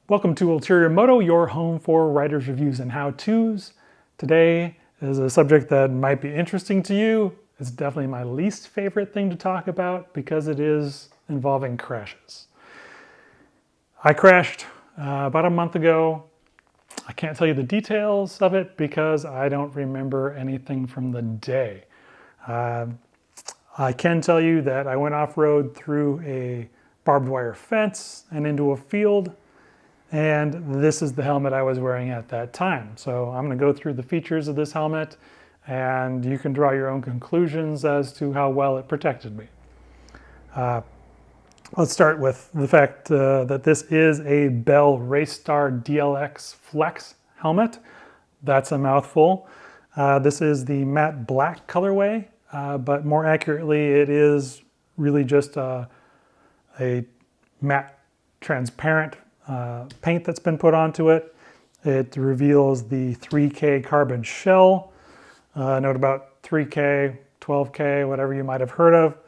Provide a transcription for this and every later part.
Welcome to Ulterior Moto, your home for writers' reviews and how-tos. Today is a subject that might be interesting to you. It's definitely my least favorite thing to talk about because it is involving crashes. I crashed about a month ago. I can't tell you the details of it because I don't remember anything from the day. I can tell you that I went off-road through a barbed wire fence and into a field. And this is the helmet I was wearing at that time. So I'm going to go through the features of this helmet and you can draw your own conclusions as to how well it protected me. Let's start with the fact that this is a Bell Racestar DLX Flex helmet. That's a mouthful. This is the matte black colorway, but more accurately, it is really just a matte transparent paint that's been put onto it. It reveals the 3K carbon shell. Note about 3K, 12K, whatever you might have heard of.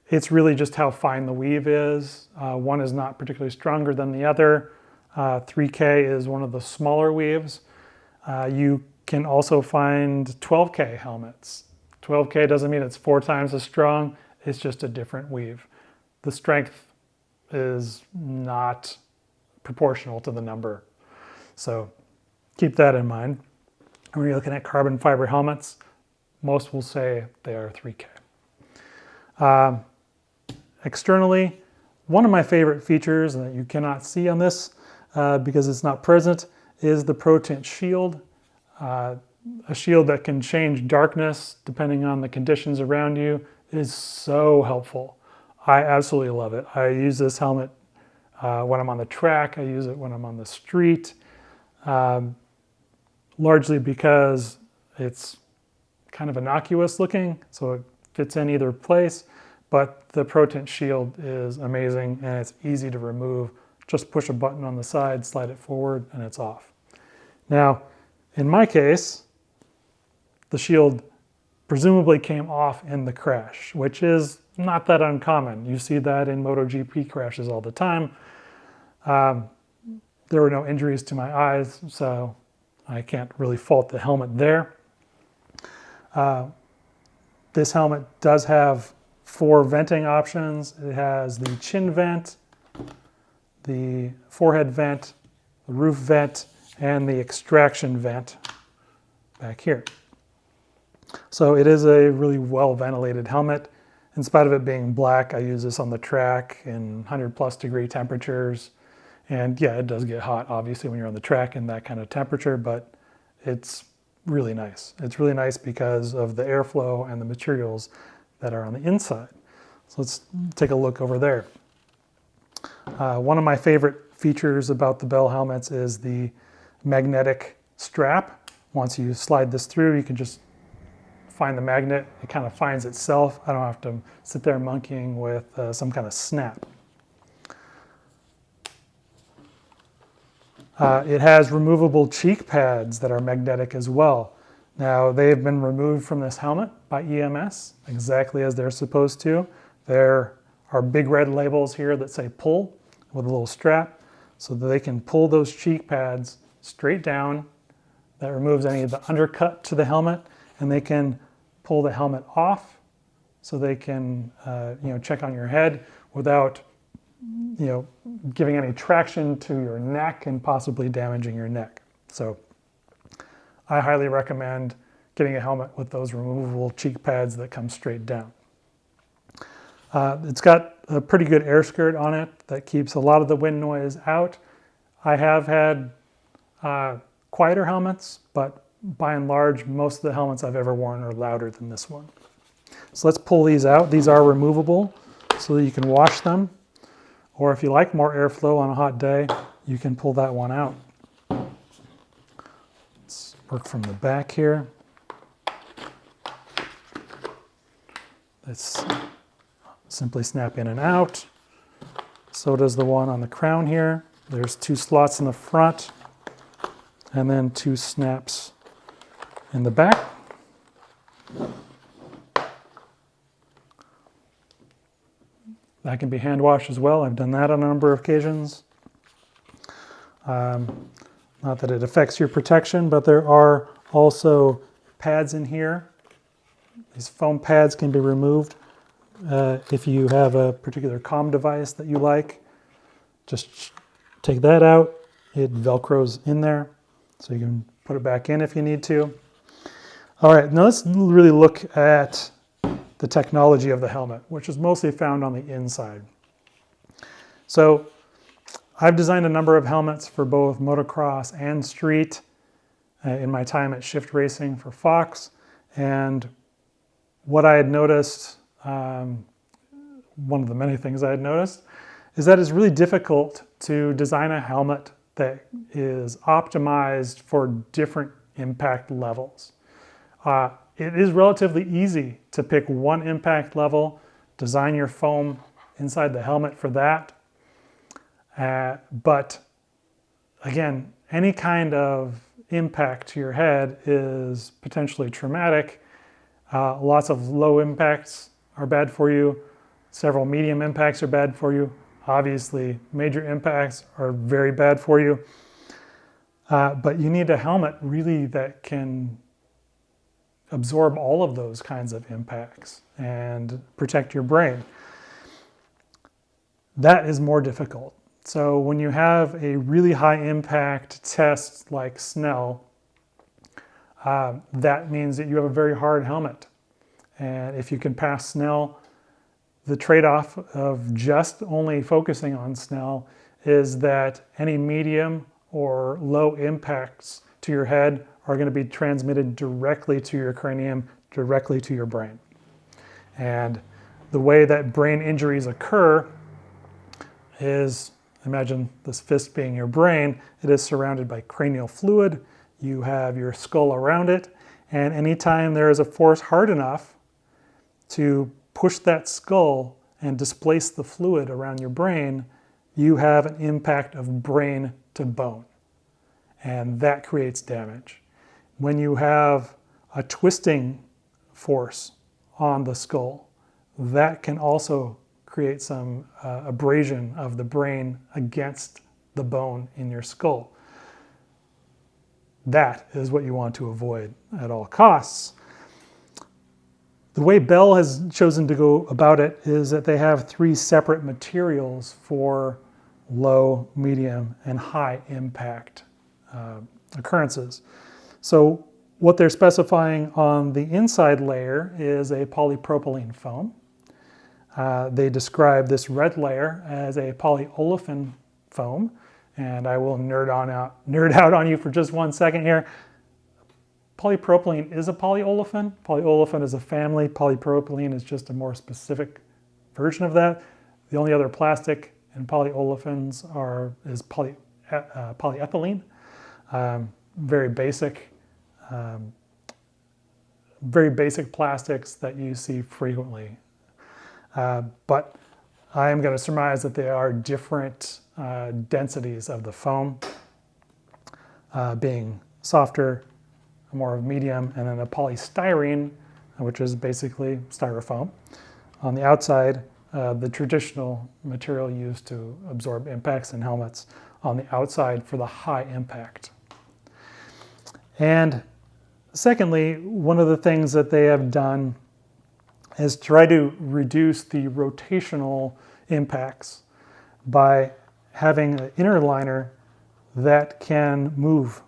It's really just how fine the weave is. One is not particularly stronger than the other. 3K is one of the smaller weaves. You can also find 12K helmets. 12K doesn't mean it's 4 times as strong. It's just a different weave. The strength is not proportional to the number. So keep that in mind. When you're looking at carbon fiber helmets, most will say they are 3K. Externally, one of my favorite features that you cannot see on this because it's not present is the ProTint shield. A shield that can change darkness depending on the conditions around you is so helpful. I absolutely love it. I use this helmet when I'm on the track. I use it when I'm on the street, largely because it's kind of innocuous looking, so it fits in either place, but the ProTint shield is amazing and it's easy to remove. Just push a button on the side, slide it forward, and it's off. Now, in my case, the shield presumably came off in the crash, which is not that uncommon. You see that in MotoGP crashes all the time. There were no injuries to my eyes, so I can't really fault the helmet there. This helmet does have 4 venting options. It has the chin vent, the forehead vent, the roof vent, and the extraction vent back here. So it is a really well ventilated helmet. In spite of it being black, I use this on the track in 100+ degree temperatures. And yeah, it does get hot, obviously, when you're on the track in that kind of temperature, but it's really nice. It's really nice because of the airflow and the materials that are on the inside. So let's take a look over there. One of my favorite features about the Bell helmets is the magnetic strap. Once you slide this through, you can just find the magnet. It kind of finds itself. I don't have to sit there monkeying with some kind of snap. It has removable cheek pads that are magnetic as well. Now, they have been removed from this helmet by EMS, exactly as they're supposed to. There are big red labels here that say pull with a little strap so that they can pull those cheek pads straight down. That removes any of the undercut to the helmet, and they can pull the helmet off so they can check on your head without giving any traction to your neck and possibly damaging your neck. So I highly recommend getting a helmet with those removable cheek pads that come straight down. It's got a pretty good air skirt on it that keeps a lot of the wind noise out. I have had quieter helmets, but by and large, most of the helmets I've ever worn are louder than this one. So let's pull these out. These are removable so that you can wash them. Or if you like more airflow on a hot day, you can pull that one out. Let's work from the back here. Let's simply snap in and out. So does the one on the crown here. There's 2 slots in the front and then 2 snaps in the back. That can be hand washed as well. I've done that on a number of occasions. Not that it affects your protection, but there are also pads in here. These foam pads can be removed if you have a particular comm device that you like. Just take that out. It Velcros in there, so you can put it back in if you need to. All right, now let's really look at the technology of the helmet, which is mostly found on the inside. So I've designed a number of helmets for both motocross and street in my time at Shift Racing for Fox. And what I had noticed, one of the many things I had noticed, is that it's really difficult to design a helmet that is optimized for different impact levels. It is relatively easy to pick one impact level, design your foam inside the helmet for that. But again, any kind of impact to your head is potentially traumatic. Lots of low impacts are bad for you. Several medium impacts are bad for you. Obviously, major impacts are very bad for you. But you need a helmet really that can absorb all of those kinds of impacts and protect your brain. That is more difficult. So when you have a really high impact test like Snell, that means that you have a very hard helmet. And if you can pass Snell, the trade-off of just only focusing on Snell is that any medium or low impacts to your head are going to be transmitted directly to your cranium, directly to your brain. And the way that brain injuries occur is, imagine this fist being your brain. It is surrounded by cranial fluid. You have your skull around it. And anytime there is a force hard enough to push that skull and displace the fluid around your brain, you have an impact of brain to bone. And that creates damage. When you have a twisting force on the skull, that can also create some abrasion of the brain against the bone in your skull. That is what you want to avoid at all costs. The way Bell has chosen to go about it is that they have 3 separate materials for low, medium, and high impact occurrences. So what they're specifying on the inside layer is a polypropylene foam. They describe this red layer as a polyolefin foam, and I will nerd out on you for just 1 second here. Polypropylene is a polyolefin. Polyolefin is a family. Polypropylene is just a more specific version of that. The only other plastic in polyolefins is polyethylene. Very basic plastics that you see frequently. But I am going to surmise that there are different densities of the foam, being softer, more of medium, and then a polystyrene, which is basically styrofoam. On the outside, the traditional material used to absorb impacts in helmets on the outside for the high impact. And secondly, one of the things that they have done is try to reduce the rotational impacts by having an inner liner that can move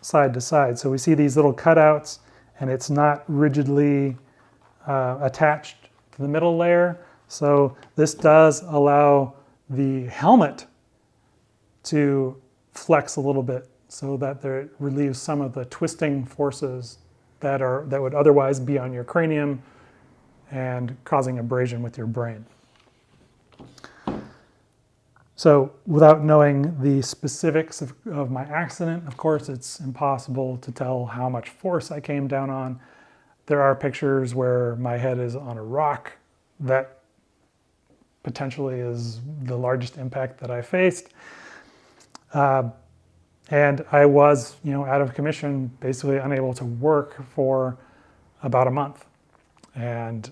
side to side. So we see these little cutouts, and it's not rigidly attached to the middle layer. So this does allow the helmet to flex a little bit so that it relieves some of the twisting forces that would otherwise be on your cranium and causing abrasion with your brain. So without knowing the specifics of my accident, of course, it's impossible to tell how much force I came down on. There are pictures where my head is on a rock. That potentially is the largest impact that I faced. And I was, out of commission, basically unable to work for about a month. And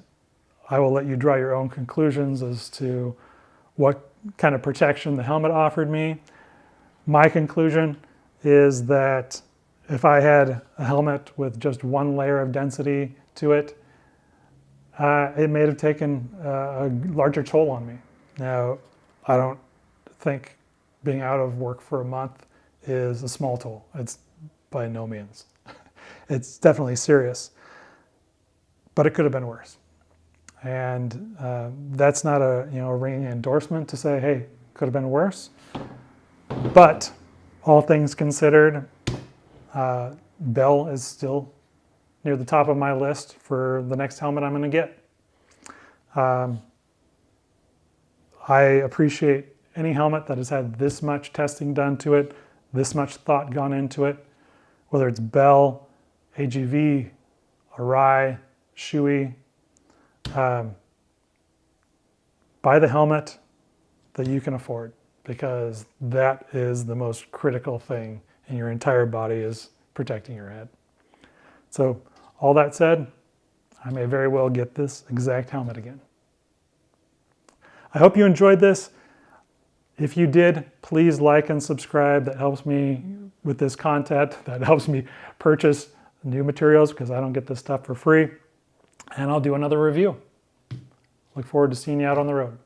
I will let you draw your own conclusions as to what kind of protection the helmet offered me. My conclusion is that if I had a helmet with just one layer of density to it, it may have taken a larger toll on me. Now, I don't think being out of work for a month is a small toll. It's by no means. It's definitely serious, but it could have been worse. And that's not a ringing endorsement to say, hey, could have been worse. But all things considered, Bell is still near the top of my list for the next helmet I'm going to get. I appreciate any helmet that has had this much testing done to it, this much thought gone into it, whether it's Bell, AGV, Arai, Shoei. Buy the helmet that you can afford, because that is the most critical thing in your entire body, is protecting your head. So all that said, I may very well get this exact helmet again. I hope you enjoyed this. If you did, please like and subscribe. That helps me with this content. That helps me purchase new materials, because I don't get this stuff for free. And I'll do another review. Look forward to seeing you out on the road.